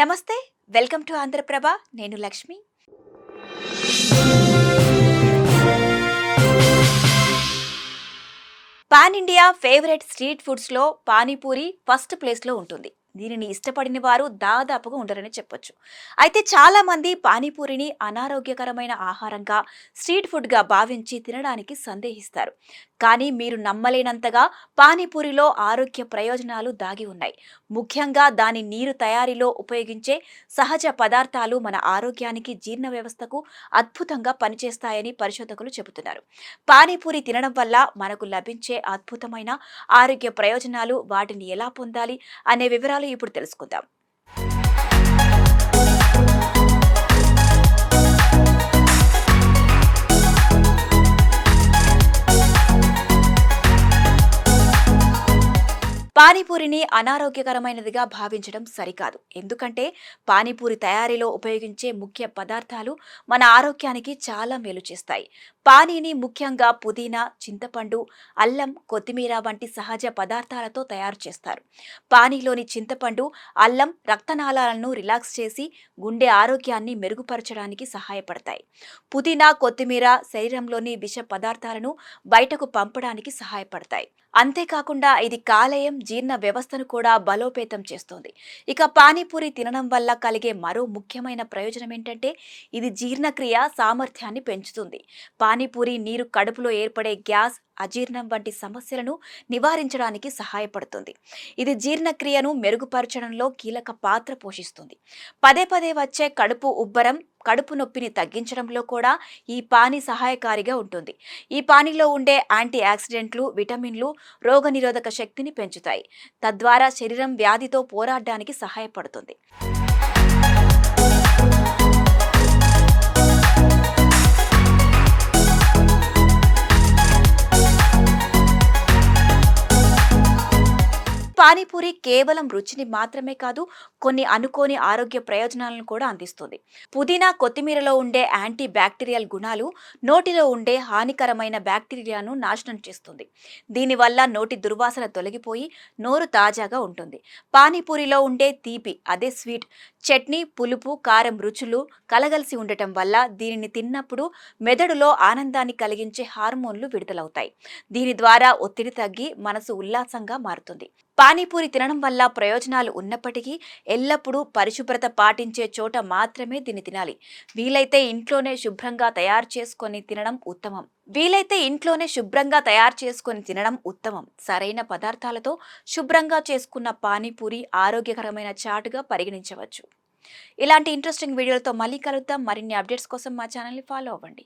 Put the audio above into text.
నమస్తే, welcome to Andhra Prabha. నేను Lakshmi. Pan India favourite street ఫుడ్స్లో పానీపూరి ఫస్ట్ ప్లేస్లో ఉంటుంది. దీనిని ఇష్టపడిన వారు దాదాపుగా ఉండరని చెప్పొచ్చు. అయితే చాలా మంది పానీపూరిని అనారోగ్యకరమైన ఆహారంగా, స్ట్రీట్ ఫుడ్గా భావించి తినడానికి సందేహిస్తారు. కానీ మీరు నమ్మలేనంతగా పానీపూరిలో ఆరోగ్య ప్రయోజనాలు దాగి ఉన్నాయి. ముఖ్యంగా దాని నీరు తయారీలో ఉపయోగించే సహజ పదార్థాలు మన ఆరోగ్యానికి, జీర్ణ వ్యవస్థకు అద్భుతంగా పనిచేస్తాయని పరిశోధకులు చెబుతున్నారు. పానీపూరి తినడం వల్ల మనకు లభించే అద్భుతమైన ఆరోగ్య ప్రయోజనాలు, వాటిని ఎలా పొందాలి అనే వివరాలు ఇప్పుడు తెలుసుకుందాం. పానీపూరిని అనారోగ్యకరమైనదిగా భావించడం సరికాదు. ఎందుకంటే పానీపూరి తయారీలో ఉపయోగించే ముఖ్య పదార్థాలు మన ఆరోగ్యానికి చాలా మేలు చేస్తాయి. పానీని ముఖ్యంగా పుదీనా, చింతపండు, అల్లం, కొత్తిమీర వంటి సహజ పదార్థాలతో తయారు చేస్తారు. పానీలోని చింతపండు, అల్లం రక్తనాళాలను రిలాక్స్ చేసి గుండె ఆరోగ్యాన్ని మెరుగుపరచడానికి సహాయపడతాయి. పుదీనా, కొత్తిమీర శరీరంలోని విష పదార్థాలను బయటకు పంపడానికి సహాయపడతాయి. అంతేకాకుండా ఇది కాలేయం, జీర్ణ వ్యవస్థను కూడా బలోపేతం చేస్తుంది. ఇక పానీపూరి తినడం వల్ల కలిగే మరో ముఖ్యమైన ప్రయోజనం ఏంటంటే ఇది జీర్ణక్రియ సామర్థ్యాన్ని పెంచుతుంది. పానీపూరి నీరు కడుపులో ఏర్పడే గ్యాస్, అజీర్ణం వంటి సమస్యలను నివారించడానికి సహాయపడుతుంది. ఇది జీర్ణక్రియను మెరుగుపరచడంలో కీలక పాత్ర పోషిస్తుంది. పదే పదే వచ్చే కడుపు ఉబ్బరం, కడుపు నొప్పిని తగ్గించడంలో కూడా ఈ పానీ సహాయకారిగా ఉంటుంది. ఈ పానీలో ఉండే యాంటీ ఆక్సిడెంట్లు, విటమిన్లు రోగనిరోధక శక్తిని పెంచుతాయి. తద్వారా శరీరం వ్యాధితో పోరాడడానికి సహాయపడుతుంది. పానీపూరి కేవలం రుచిని మాత్రమే కాదు, కొన్ని అనుకోని ఆరోగ్య ప్రయోజనాలను కూడా అందిస్తుంది. పుదీనా, కొత్తిమీరలో ఉండే యాంటీ బ్యాక్టీరియల్ గుణాలు నోటిలో ఉండే హానికరమైన బ్యాక్టీరియాను నాశనం చేస్తుంది. దీనివల్ల నోటి దుర్వాసన తొలగిపోయి నోరు తాజాగా ఉంటుంది. పానీపూరిలో ఉండే తీపి, అదే స్వీట్, చట్నీ, పులుపు, కారం రుచులు కలగలిసి ఉండటం వల్ల దీనిని తిన్నప్పుడు మెదడులో ఆనందాన్ని కలిగించే హార్మోన్లు విడుదలవుతాయి. దీని ద్వారా ఒత్తిడి తగ్గి మనసు ఉల్లాసంగా మారుతుంది. పానీపూరి తినడం వల్ల ప్రయోజనాలు ఉన్నప్పటికీ ఎల్లప్పుడూ పరిశుభ్రత పాటించే చోట మాత్రమే దీన్ని తినాలి. వీలైతే ఇంట్లోనే శుభ్రంగా తయారు చేసుకొని తినడం ఉత్తమం. సరైన పదార్థాలతో శుభ్రంగా చేసుకున్న పానీపూరి ఆరోగ్యకరమైన చాటుగా పరిగణించవచ్చు. ఇలాంటి ఇంట్రెస్టింగ్ వీడియోలతో మళ్ళీ కలుద్దాం. మరిన్ని అప్డేట్స్ కోసం మా ఛానల్ని ఫాలో అవ్వండి.